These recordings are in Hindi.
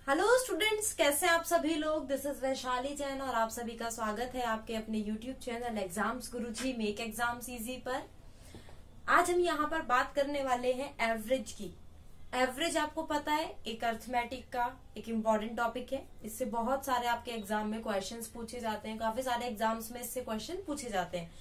हेलो स्टूडेंट्स, कैसे हैं आप सभी लोग। दिस इज वैशाली जैन और आप सभी का स्वागत है आपके अपने यूट्यूब चैनल एग्जाम्स गुरुजी मेक एग्जाम्स इजी पर। आज हम यहाँ पर बात करने वाले हैं एवरेज की। एवरेज आपको पता है एक अर्थमेटिक का एक इम्पॉर्टेंट टॉपिक है। इससे बहुत सारे आपके एग्जाम में क्वेश्चंस पूछे जाते हैं, काफी सारे एग्जाम्स में इससे क्वेश्चन पूछे जाते हैं।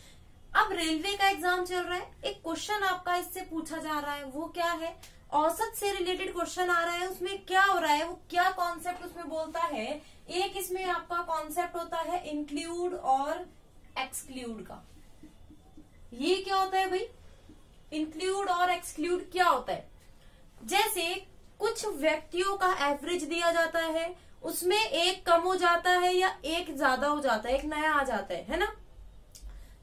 अब रेलवे का एग्जाम चल रहा है, एक क्वेश्चन आपका इससे पूछा जा रहा है, वो क्या है, औसत से रिलेटेड क्वेश्चन आ रहा है। उसमें क्या हो रहा है, वो क्या कॉन्सेप्ट उसमें बोलता है। एक इसमें आपका कॉन्सेप्ट होता है इंक्लूड और एक्सक्लूड का। ये क्या होता है भाई, इंक्लूड और एक्सक्लूड क्या होता है। जैसे कुछ व्यक्तियों का एवरेज दिया जाता है, उसमें एक कम हो जाता है या एक ज्यादा हो जाता है, एक नया आ जाता है ना।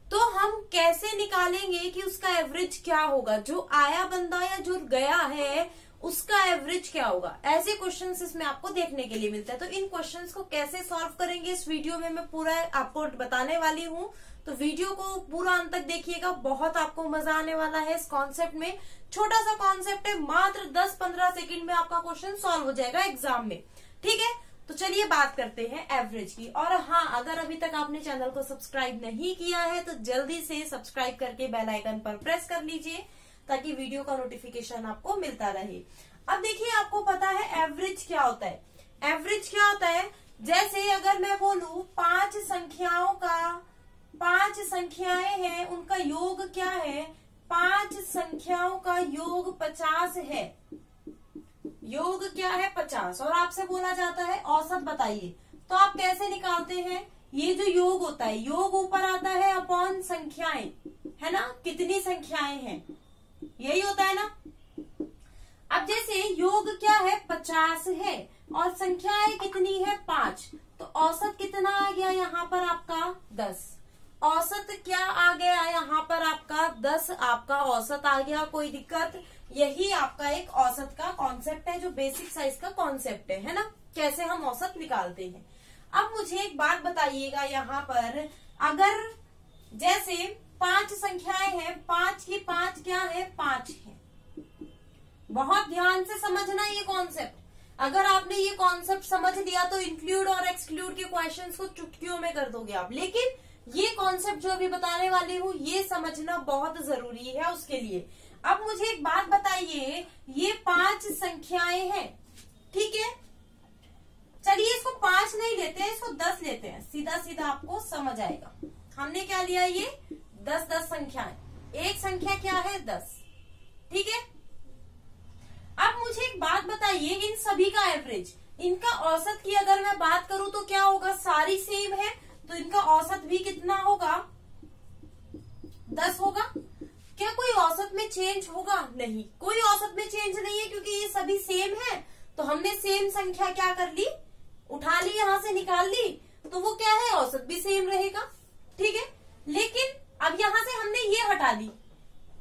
तो हम कैसे निकालेंगे कि उसका एवरेज क्या होगा, जो आया बंदा या जो गया है उसका एवरेज क्या होगा। ऐसे क्वेश्चंस इसमें आपको देखने के लिए मिलता है। तो इन क्वेश्चंस को कैसे सॉल्व करेंगे इस वीडियो में मैं पूरा आपको बताने वाली हूँ। तो वीडियो को पूरा अंत तक देखिएगा, बहुत आपको मजा आने वाला है इस कॉन्सेप्ट में। छोटा सा कॉन्सेप्ट है, मात्र 10-15 सेकेंड में आपका क्वेश्चन सॉल्व हो जाएगा एग्जाम में। ठीक है, तो चलिए बात करते हैं एवरेज की। और हाँ, अगर अभी तक आपने चैनल को सब्सक्राइब नहीं किया है तो जल्दी से सब्सक्राइब करके बेल आइकन पर प्रेस कर लीजिए ताकि वीडियो का नोटिफिकेशन आपको मिलता रहे। अब देखिए, आपको पता है एवरेज क्या होता है। एवरेज क्या होता है, जैसे अगर मैं बोलूं 5 संख्याओं का, 5 संख्याएं हैं, उनका योग क्या है, 5 संख्याओं का योग 50 है। योग क्या है, 50। और आपसे बोला जाता है औसत बताइए, तो आप कैसे निकालते हैं। ये जो योग होता है, योग ऊपर आता है अपॉन संख्याएं, है ना, कितनी संख्याएं हैं, यही होता है ना। अब जैसे योग क्या है, 50 है और संख्याएं कितनी है, 5, तो औसत कितना आ गया यहाँ पर आपका 10। औसत क्या आ गया यहाँ पर आपका 10, आपका औसत आ गया, कोई दिक्कत। यही आपका एक औसत का कॉन्सेप्ट है, जो बेसिक साइज का कॉन्सेप्ट है ना, कैसे हम औसत निकालते हैं। अब मुझे एक बात बताइएगा यहाँ पर, अगर जैसे 5 संख्याएं हैं, 5 की 5 क्या है, 5 है। बहुत ध्यान से समझना ये कॉन्सेप्ट। अगर आपने ये कॉन्सेप्ट समझ लिया तो इंक्लूड और एक्सक्लूड के क्वेश्चंस को चुटकियों में कर दोगे आप। लेकिन ये कॉन्सेप्ट जो अभी बताने वाली हूँ, ये समझना बहुत जरूरी है उसके लिए। अब मुझे एक बात बताइए, ये 5 संख्याएं हैं, ठीक है। चलिए इसको 5 नहीं लेते हैं, इसको 10 लेते हैं, सीधा सीधा आपको समझ आएगा। हमने क्या लिया, ये 10 संख्याएं, एक संख्या क्या है 10, ठीक है। अब मुझे एक बात बताइए, इन सभी का एवरेज, इनका औसत की अगर मैं बात करूं तो क्या होगा, सारी सेम है तो इनका औसत भी कितना होगा, 10 होगा। क्या कोई औसत में चेंज होगा, नहीं, कोई औसत में चेंज नहीं है, क्योंकि ये सभी सेम है। तो हमने सेम संख्या क्या कर ली, उठा ली, यहां से निकाल ली, तो वो क्या है, औसत भी सेम रहेगा, ठीक है। लेकिन अब यहां से हमने ये हटा दी,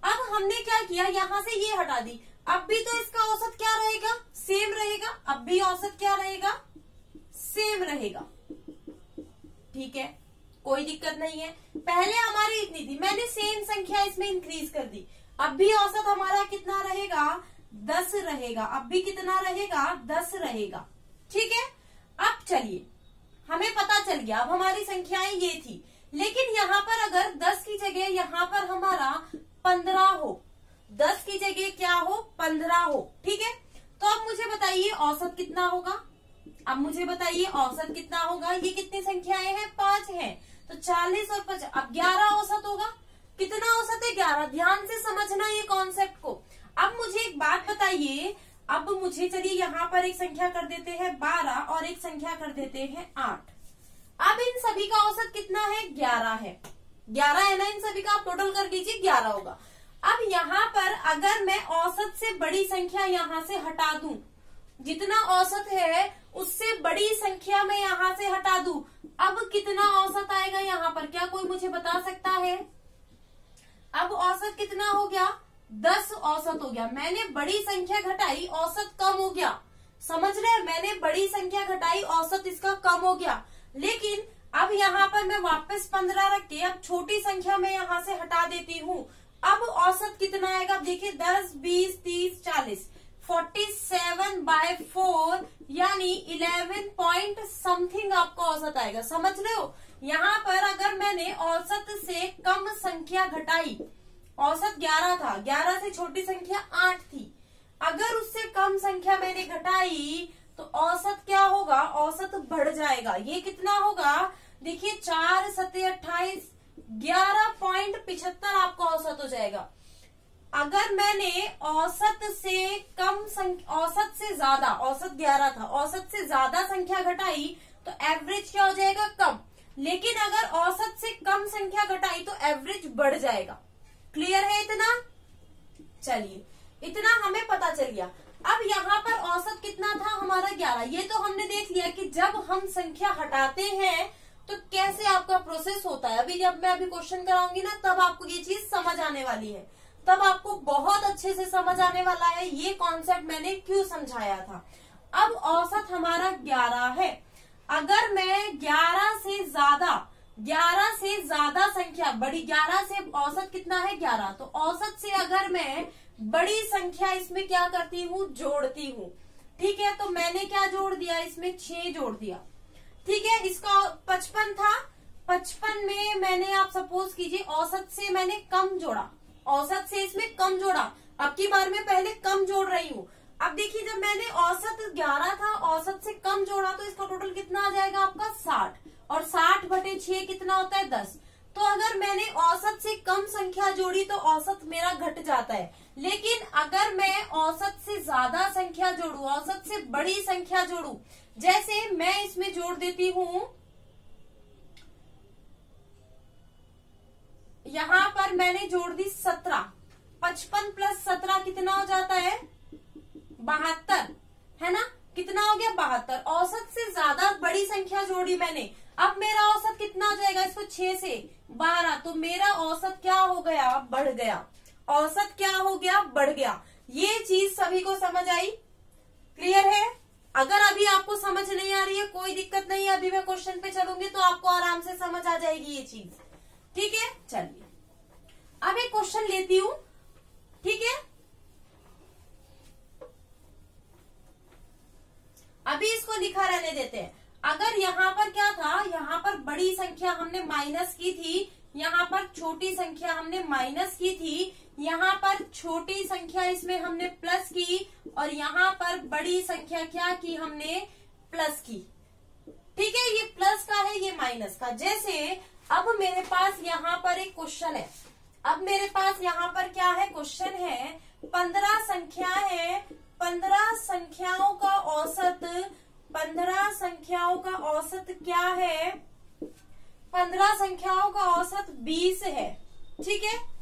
अब हमने क्या किया, यहां से ये हटा दी, अब भी तो इसका औसत क्या रहेगा, सेम रहेगा। अब भी औसत क्या रहेगा, सेम रहेगा, ठीक है, कोई दिक्कत नहीं है। पहले हमारी इतनी थी, मैंने सेम संख्या इसमें इंक्रीज कर दी, अब भी औसत हमारा कितना रहेगा, 10 रहेगा। अब भी कितना रहेगा, 10 रहेगा, ठीक है। अब चलिए, हमें पता चल गया, अब हमारी संख्याएं ये थी। लेकिन यहाँ पर अगर 10 की जगह यहाँ पर हमारा 15 हो, 10 की जगह क्या हो, 15 हो, ठीक है। तो अब मुझे बताइए औसत कितना होगा। अब मुझे बताइए औसत कितना होगा, ये कितनी संख्याएं हैं, 5 हैं, तो 40 और 50, अब 11 औसत होगा। कितना औसत है, 11। ध्यान से समझना ये कॉन्सेप्ट को। अब मुझे एक बात बताइए, अब मुझे चलिए यहाँ पर एक संख्या कर देते हैं 12 और एक संख्या कर देते हैं 8। अब इन सभी का औसत कितना है, 11 है। 11 है ना, इन सभी का आप टोटल कर लीजिए, 11 होगा। अब यहाँ पर अगर मैं औसत से बड़ी संख्या यहाँ से हटा दूं, जितना औसत है उससे बड़ी संख्या में यहाँ से हटा दूं, अब कितना औसत आएगा यहाँ पर, क्या कोई मुझे बता सकता है। अब औसत कितना हो गया, 10 औसत हो गया। मैंने बड़ी संख्या घटाई, औसत कम हो गया, समझ रहे हैं, मैंने बड़ी संख्या घटाई, औसत इसका कम हो गया। लेकिन अब यहाँ पर मैं वापस 15 रख के अब छोटी संख्या में यहाँ से हटा देती हूँ, अब औसत कितना आएगा, देखिए 10, 20, 30, 40, 47/4 यानी 11 पॉइंट समथिंग आपका औसत आएगा। समझ रहे हो? यहाँ पर अगर मैंने औसत से कम संख्या घटाई, औसत 11 था, 11 से छोटी संख्या 8 थी, अगर उससे कम संख्या मैंने घटाई तो औसत क्या होगा? औसत बढ़ जाएगा। ये कितना होगा? देखिए 4 सत्ते 28, 11.75 आपका औसत हो जाएगा। अगर मैंने औसत से कम संख्या, औसत से ज्यादा, औसत 11 था, औसत से ज्यादा संख्या घटाई तो एवरेज क्या हो जाएगा? कम। लेकिन अगर औसत से कम संख्या घटाई तो एवरेज बढ़ जाएगा। क्लियर है इतना? चलिए, इतना हमें पता चल गया। अब यहाँ पर औसत कितना था हमारा? 11। ये तो हमने देख लिया कि जब हम संख्या हटाते हैं तो कैसे आपका प्रोसेस होता है। अभी जब मैं क्वेश्चन कराऊंगी ना, तब आपको ये चीज समझ आने वाली है, तब आपको बहुत अच्छे से समझ आने वाला है ये कॉन्सेप्ट मैंने क्यों समझाया था। अब औसत हमारा 11 है। अगर मैं 11 से ज्यादा संख्या, बड़ी 11 से औसत कितना है? 11। तो औसत से अगर मैं बड़ी संख्या इसमें क्या करती हूँ? जोड़ती हूँ। ठीक है, तो मैंने क्या जोड़ दिया? इसमें 6 जोड़ दिया। ठीक है, इसका 55 था, 55 में मैंने, आप सपोज कीजिए औसत से मैंने कम जोड़ा, औसत से इसमें कम जोड़ा। अब की बार में पहले कम जोड़ रही हूँ। अब देखिए जब मैंने औसत 11 था, औसत से कम जोड़ा तो इसका टोटल कितना आ जाएगा आपका? 60। और 60/6 कितना होता है? 10। तो अगर मैंने औसत से कम संख्या जोड़ी तो औसत मेरा घट जाता है। लेकिन अगर मैं औसत से ज्यादा संख्या जोड़ू, औसत से बड़ी संख्या जोड़ू, जैसे मैं इसमें जोड़ देती हूँ, यहाँ पर मैंने जोड़ दी 17। 55 + 17 कितना हो जाता है? 72, है ना? कितना हो गया? 72। औसत से ज्यादा बड़ी संख्या जोड़ी मैंने, अब मेरा औसत कितना हो जाएगा? इसको 6 से 12, तो मेरा औसत क्या हो गया? बढ़ गया। औसत क्या हो गया? बढ़ गया। ये चीज सभी को समझ आई? क्लियर है? अगर अभी आपको समझ नहीं आ रही है कोई दिक्कत नहीं है, अभी मैं क्वेश्चन पे चलूंगी तो आपको आराम से समझ आ जाएगी ये चीज। ठीक है, चलिए अब एक क्वेश्चन लेती हूं। ठीक है, अभी इसको लिखा रहने देते हैं। अगर यहाँ पर क्या था? यहाँ पर बड़ी संख्या हमने माइनस की थी, यहाँ पर छोटी संख्या हमने माइनस की थी, यहाँ पर छोटी संख्या इसमें हमने प्लस की, और यहाँ पर बड़ी संख्या क्या की? हमने प्लस की। ठीक है, ये प्लस का है, ये माइनस का। जैसे अब मेरे पास यहाँ पर एक क्वेश्चन है, अब मेरे पास यहाँ पर क्या है? क्वेश्चन है 15 संख्या है, 15 संख्याओं का औसत, 15 संख्याओं का औसत क्या है? 15 संख्याओं का औसत 20 है। ठीक है,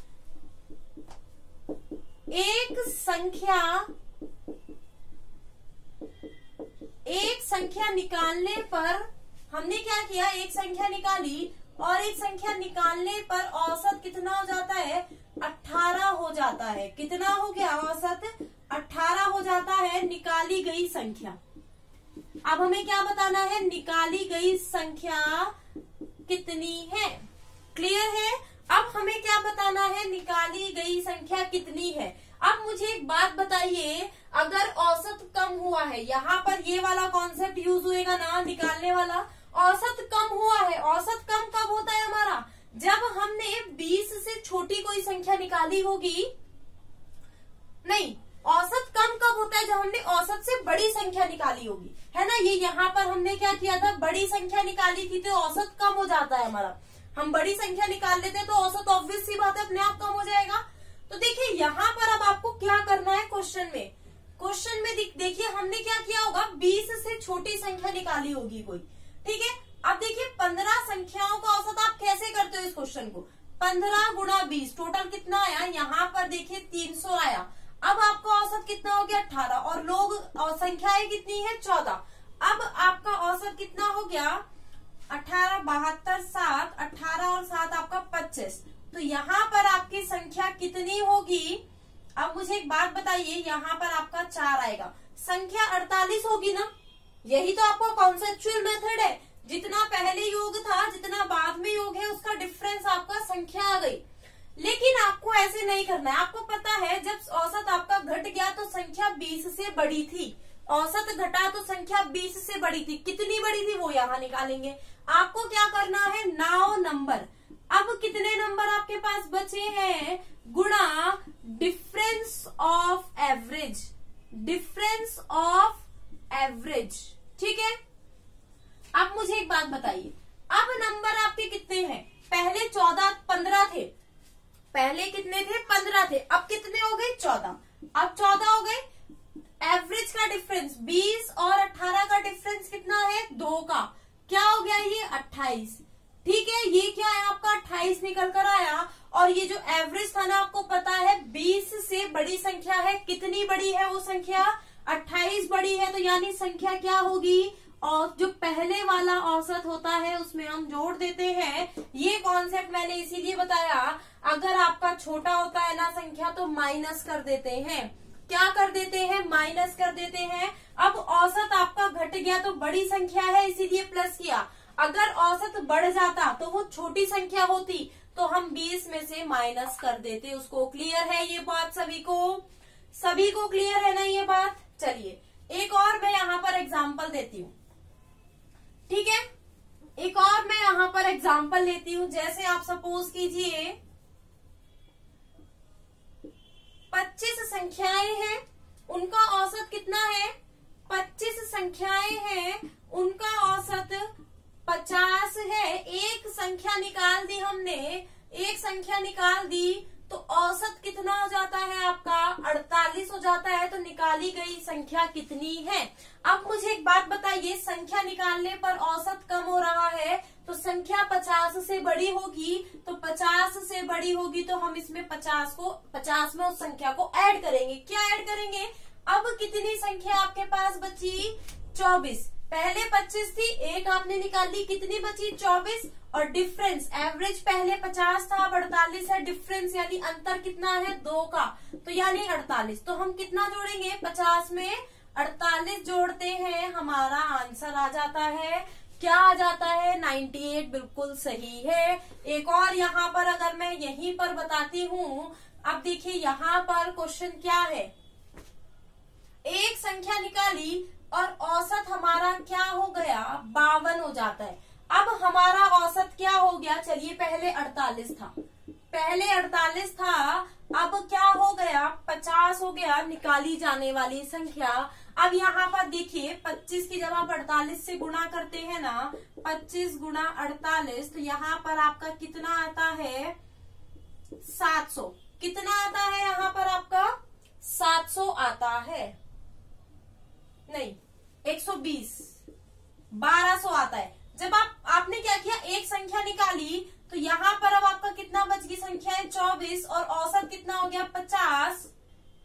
एक संख्या निकालने पर हमने क्या किया? एक संख्या निकाली, और एक संख्या निकालने पर औसत कितना हो जाता है? 18 हो जाता है। कितना हो गया? औसत 18 हो जाता है निकाली गई संख्या। अब हमें क्या बताना है? निकाली गई संख्या कितनी है? क्लियर है? अब हमें क्या बताना है? निकाली गई संख्या कितनी है। अब मुझे एक बात बताइए, अगर औसत कम हुआ है, यहाँ पर ये वाला कॉन्सेप्ट यूज होएगा ना, निकालने वाला। औसत कम हुआ है, औसत कम कब होता है हमारा? जब हमने 20 से छोटी कोई संख्या निकाली होगी। नहीं, औसत कम कब होता है? जब हमने औसत से बड़ी संख्या निकाली होगी, है ना? ये यहाँ पर हमने क्या किया था? बड़ी संख्या निकाली थी तो औसत कम हो जाता है हमारा। हम बड़ी संख्या निकाल लेते हैं तो औसत ऑब्वियस सी बात है अपने आप कम हो जाएगा। तो देखिए यहाँ पर अब आपको क्या करना है क्वेश्चन में? क्वेश्चन में देखिए हमने क्या किया होगा? 20 से छोटी संख्या निकाली होगी कोई। ठीक है, अब देखिए 15 संख्याओं का औसत आप कैसे करते हो इस क्वेश्चन को? 15 × 20 टोटल कितना आया? यहाँ पर देखिए 300 आया। अब आपका औसत कितना हो गया? 18, और लोग और संख्याएं कितनी है? 14। अब आपका औसत कितना हो गया? 18, 72, 7, 18 और 7 आपका 25। तो यहाँ पर आपकी संख्या कितनी होगी? अब मुझे एक बात बताइए, यहाँ पर आपका 4 आएगा, संख्या 48 होगी ना? यही तो आपका कॉन्सेप्चुअल मेथड है। जितना पहले योग था, जितना बाद में योग है, उसका डिफरेंस आपका संख्या आ गई। लेकिन आपको ऐसे नहीं करना है। आपको पता है जब औसत आपका घट गया तो संख्या 20 से बड़ी थी, औसत घटा तो संख्या 20 से बड़ी थी। कितनी बड़ी थी वो यहाँ निकालेंगे। आपको क्या करना है, 9 नंबर। अब कितने नंबर आपके पास बचे हैं, गुणा difference of average, difference of average. ठीक है। अब मुझे एक बात बताइए, अब नंबर आपके कितने हैं, पहले 15 थे, पहले कितने थे, 15 थे, अब कितने हो गए, 14। अब 14 हो गए। एवरेज का डिफरेंस 20 और 18 का डिफरेंस कितना है, 2 का, क्या हो गया ये 28। ठीक है, ये क्या है आपका 28 निकल कर आया। और ये जो एवरेज था ना, आपको पता है 20 से बड़ी संख्या है, कितनी बड़ी है वो संख्या, 28 बड़ी है। तो यानी संख्या क्या होगी, और जो पहले वाला औसत होता है उसमें हम जोड़ देते हैं। ये कॉन्सेप्ट मैंने इसीलिए बताया, अगर आपका छोटा होता है ना संख्या तो माइनस कर देते हैं। क्या कर देते हैं, माइनस कर देते हैं। अब औसत आपका घट गया तो बड़ी संख्या है इसीलिए प्लस किया। अगर औसत बढ़ जाता तो वो छोटी संख्या होती तो हम 20 में से माइनस कर देते उसको। क्लियर है ये बात सभी को, सभी को क्लियर है ना ये बात। चलिए एक और मैं यहाँ पर एग्जाम्पल देती हूँ। ठीक है, एक और मैं यहाँ पर एग्जाम्पल लेती हूँ। जैसे आप सपोज कीजिए 25 संख्याएं हैं, उनका औसत कितना है, 25 संख्याएं हैं, उनका औसत 50 है। एक संख्या निकाल दी हमने, एक संख्या निकाल दी तो औसत कितना हो जाता है आपका, 48 हो जाता है। तो निकाली गई संख्या कितनी है। अब मुझे एक बात बताइए, संख्या निकालने पर औसत कम हो रहा है तो संख्या 50 से बड़ी होगी, तो 50 से बड़ी होगी तो हम इसमें 50 में उस संख्या को ऐड करेंगे। क्या ऐड करेंगे, अब कितनी संख्या आपके पास बची, 24। पहले 25 थी, एक आपने निकाली, कितनी बची, 24। और डिफरेंस, एवरेज पहले 50 था, अब 48 है। डिफरेंस यानी अंतर कितना है, 2 का, तो यानी 48। तो हम कितना जोड़ेंगे, 50 में 48 जोड़ते हैं, हमारा आंसर आ जाता है, क्या आ जाता है, 98। बिल्कुल सही है। एक और यहाँ पर अगर मैं यहीं पर बताती हूँ, अब देखिए यहाँ पर क्वेश्चन क्या है, एक संख्या निकाली और औसत हमारा क्या हो गया, 52 हो जाता है। अब हमारा औसत क्या हो गया, चलिए पहले 48 था, पहले 48 था, अब क्या हो गया, 50 हो गया निकाली जाने वाली संख्या। अब यहाँ पर देखिए 25 की जब आप 48 से गुणा करते हैं ना, 25 गुणा 48, तो यहाँ पर आपका कितना आता है, 700। कितना आता है यहाँ पर आपका, 700 आता है, नहीं 120, 1200 आता है। जब आपने क्या किया, एक संख्या निकाली तो यहाँ पर अब आपका कितना बच गई संख्या है, 24, और औसत कितना हो गया, 50।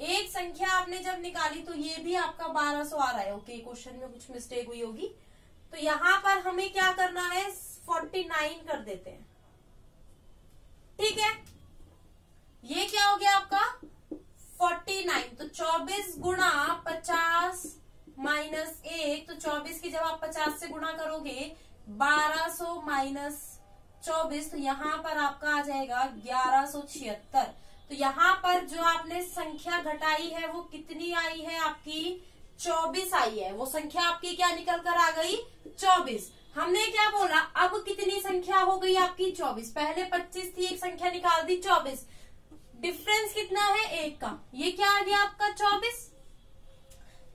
एक संख्या आपने जब निकाली तो ये भी आपका 1200 आ रहा है। ओके, क्वेश्चन में कुछ मिस्टेक हुई होगी, तो यहाँ पर हमें क्या करना है, 49 कर देते हैं। ठीक है, ये क्या हो गया आपका 49। तो 24 गुणा 50 माइनस 1, तो 24 की जब आप 50 से गुणा करोगे, 1200 माइनस 24, तो यहाँ पर आपका आ जाएगा 1176। तो यहाँ पर जो आपने संख्या घटाई है वो कितनी आई है आपकी, 24 आई है। वो संख्या आपकी क्या निकल कर आ गई, 24। हमने क्या बोला, अब कितनी संख्या हो गई आपकी, 24। पहले 25 थी, एक संख्या निकाल दी, 24। डिफरेंस कितना है, 1 का, ये क्या आ गया आपका 24।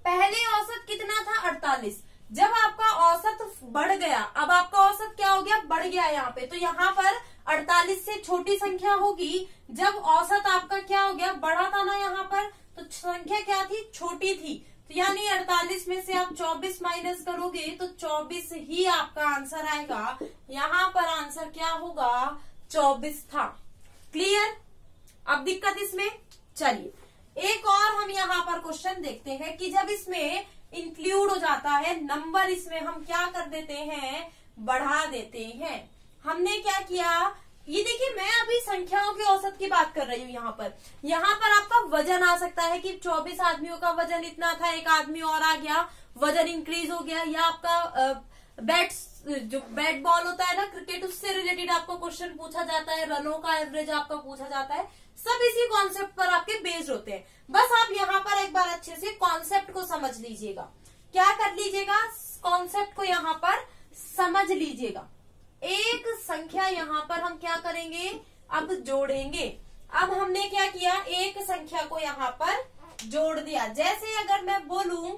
पहले औसत कितना था, 48। जब आपका औसत बढ़ गया, अब आपका औसत क्या हो गया, बढ़ गया यहाँ पे, तो यहाँ पर 48 से छोटी संख्या होगी। जब औसत आपका क्या हो गया, बढ़ा था ना यहाँ पर, तो संख्या क्या थी, छोटी थी। तो यानी 48 में से आप 24 माइनस करोगे तो 24 ही आपका आंसर आएगा। यहाँ पर आंसर क्या होगा, 24 था। क्लियर, अब दिक्कत इसमें। चलिए एक और हम यहाँ पर क्वेश्चन देखते हैं कि जब इसमें इंक्लूड हो जाता है नंबर, इसमें हम क्या कर देते हैं, बढ़ा देते हैं। हमने क्या किया, ये देखिए मैं अभी संख्याओं के औसत की बात कर रही हूँ। यहाँ पर आपका वजन आ सकता है कि 24 आदमियों का वजन इतना था, एक आदमी और आ गया, वजन इंक्रीज हो गया, या आपका बेड्स जो बैट बॉल होता है ना क्रिकेट, उससे रिलेटेड आपको क्वेश्चन पूछा जाता है, रनों का एवरेज आपका पूछा जाता है, सब इसी कॉन्सेप्ट पर आपके बेस्ड होते हैं। बस आप यहाँ पर एक बार अच्छे से कॉन्सेप्ट को समझ लीजिएगा। क्या कर लीजिएगा, कॉन्सेप्ट को यहाँ पर समझ लीजिएगा। एक संख्या यहाँ पर हम क्या करेंगे, अब जोड़ेंगे। अब हमने क्या किया, एक संख्या को यहाँ पर जोड़ दिया। जैसे अगर मैं बोलूं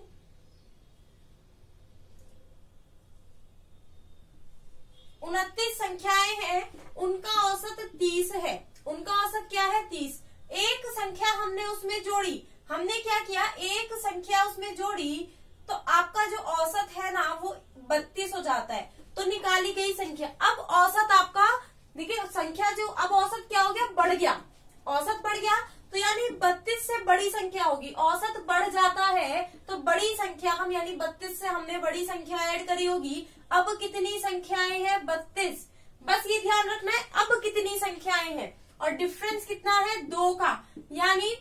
29 संख्याएं हैं, उनका औसत 30 है। उनका औसत क्या है, 30। एक संख्या हमने उसमें जोड़ी, हमने क्या किया, एक संख्या उसमें जोड़ी, तो आपका जो औसत है ना वो 32 हो जाता है। तो निकाली गई संख्या, अब औसत आपका देखिए, संख्या जो अब औसत क्या हो गया, बढ़ गया, औसत बढ़ गया, तो यानी 32 से बड़ी संख्या होगी। औसत बढ़ जाता है तो बड़ी संख्या हम, यानी 32 से हमने बड़ी संख्या ऐड करी होगी। अब कितनी संख्याएं हैं, 32। बस ये ध्यान रखना है, अब कितनी संख्याएं हैं, और डिफरेंस कितना है, 2 का, यानी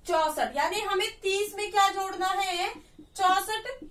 64। यानी हमें 30 में क्या जोड़ना है, 64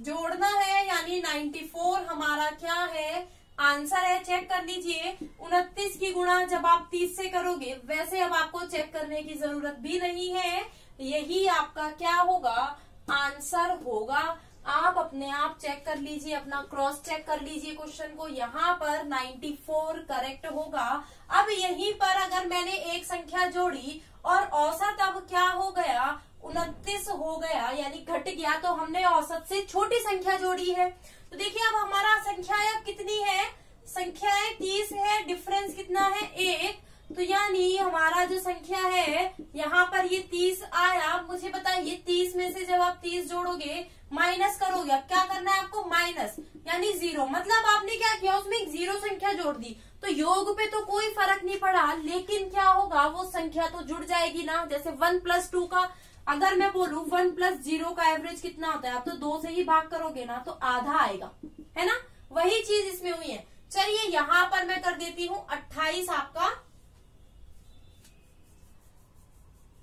जोड़ना है, यानी 94 हमारा क्या है, आंसर है। चेक कर लीजिए, 29 की गुणा जब आप 30 से करोगे, वैसे अब आपको चेक करने की जरूरत भी नहीं है, यही आपका क्या होगा, आंसर होगा। आप अपने आप चेक कर लीजिए, अपना क्रॉस चेक कर लीजिए क्वेश्चन को। यहाँ पर 94 करेक्ट होगा। अब यहीं पर अगर मैंने एक संख्या जोड़ी और औसत अब क्या हो गया, 29 हो गया, यानी घट गया, तो हमने औसत से छोटी संख्या जोड़ी है। तो देखिए अब हमारा संख्याएं अब कितनी है, संख्याएं 30 है, डिफरेंस कितना है, 1। तो यानी हमारा जो संख्या है यहाँ पर ये 30 आया। मुझे बताइए 30 में से जब आप 30 जोड़ोगे, माइनस करोगे, क्या करना है आपको, माइनस, यानी 0। मतलब आपने क्या किया, उसमें एक 0 संख्या जोड़ दी। तो योग पे तो कोई फर्क नहीं पड़ा, लेकिन क्या होगा, वो संख्या तो जुड़ जाएगी ना। जैसे 1 + 2 का अगर मैं बोलूं 1 + 0 का एवरेज कितना होता है, आप तो 2 से ही भाग करोगे ना, तो आधा आएगा, है ना। वही चीज इसमें हुई है। चलिए यहाँ पर मैं कर देती हूँ 28 आपका,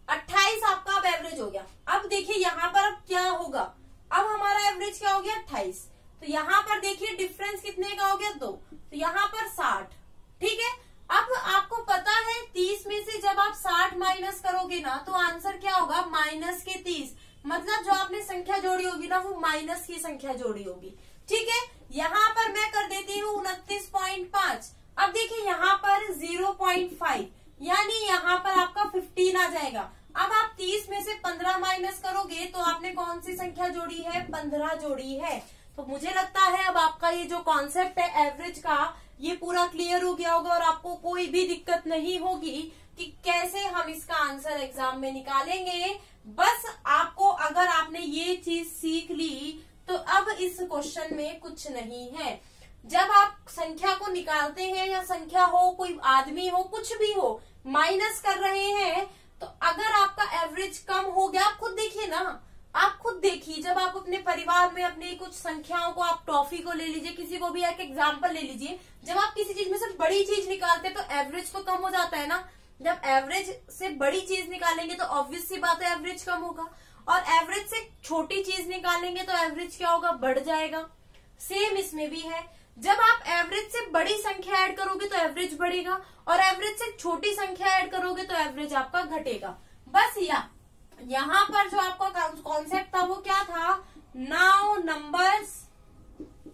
28 आपका अब एवरेज हो गया। अब देखिए यहाँ पर अब क्या होगा, अब हमारा एवरेज क्या हो गया, 28। तो यहाँ पर देखिए डिफरेंस कितने का हो गया, 2। तो यहाँ पर 60, ठीक है। अब आपको पता है 30 में से जब आप 60 माइनस करोगे ना, तो आंसर क्या होगा, माइनस के 30। मतलब जो आपने संख्या जोड़ी होगी ना, वो माइनस की संख्या जोड़ी होगी, ठीक है। यहाँ पर मैं कर देती हूँ 29.5। अब देखिए यहाँ पर 0.5, यानी यहाँ पर आपका 15 आ जाएगा। अब आप 30 में से 15 माइनस करोगे, तो आपने कौन सी संख्या जोड़ी है, 15 जोड़ी है। तो मुझे लगता है अब आपका ये जो कॉन्सेप्ट है एवरेज का, ये पूरा क्लियर हो गया होगा, और आपको कोई भी दिक्कत नहीं होगी कि कैसे हम इसका आंसर एग्जाम में निकालेंगे। बस आपको, अगर आपने ये चीज सीख ली, तो अब इस क्वेश्चन में कुछ नहीं है। जब आप संख्या को निकालते हैं, या संख्या हो, कोई आदमी हो, कुछ भी हो, माइनस कर रहे हैं, तो अगर आपका एवरेज कम हो गया, आप खुद देखिए ना, आप खुद देखिए, जब आप अपने परिवार में अपनी कुछ संख्याओं को, आप टॉफी को ले लीजिए, किसी को भी एक एग्जाम्पल ले लीजिए, जब आप किसी चीज में से बड़ी चीज निकालते हैं, तो एवरेज तो कम हो जाता है ना। जब एवरेज से बड़ी चीज निकालेंगे, तो ऑब्वियस सी बात है एवरेज कम होगा, और एवरेज से छोटी चीज निकालेंगे तो एवरेज क्या होगा, बढ़ जाएगा। सेम इसमें भी है, जब आप एवरेज से बड़ी संख्या ऐड करोगे तो एवरेज बढ़ेगा, और एवरेज से छोटी संख्या ऐड करोगे तो एवरेज आपका घटेगा। बस यहाँ पर जो आपका कॉन्सेप्ट था वो क्या था, now numbers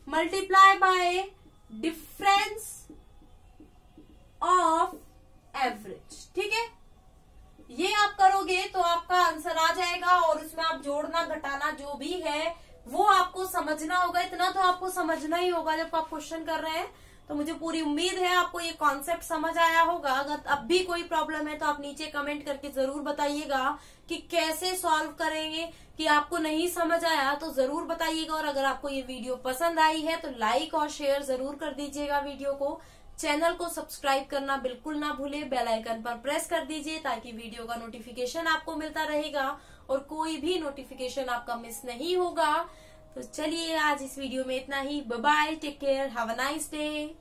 multiply by difference of average, ठीक है। ये आप करोगे तो आपका आंसर आ जाएगा, और उसमें आप जोड़ना घटाना जो भी है वो आपको समझना होगा। इतना तो आपको समझना ही होगा जब आप क्वेश्चन कर रहे हैं। तो मुझे पूरी उम्मीद है आपको ये कॉन्सेप्ट समझ आया होगा। अगर अब भी कोई प्रॉब्लम है तो आप नीचे कमेंट करके जरूर बताइएगा कि कैसे सॉल्व करेंगे, कि आपको नहीं समझ आया तो जरूर बताइएगा। और अगर आपको ये वीडियो पसंद आई है तो लाइक और शेयर जरूर कर दीजिएगा वीडियो को। चैनल को सब्सक्राइब करना बिल्कुल ना भूले, बेल आइकन पर प्रेस कर दीजिए ताकि वीडियो का नोटिफिकेशन आपको मिलता रहेगा और कोई भी नोटिफिकेशन आपका मिस नहीं होगा। तो चलिए आज इस वीडियो में इतना ही। Bye bye, take care, have a nice day.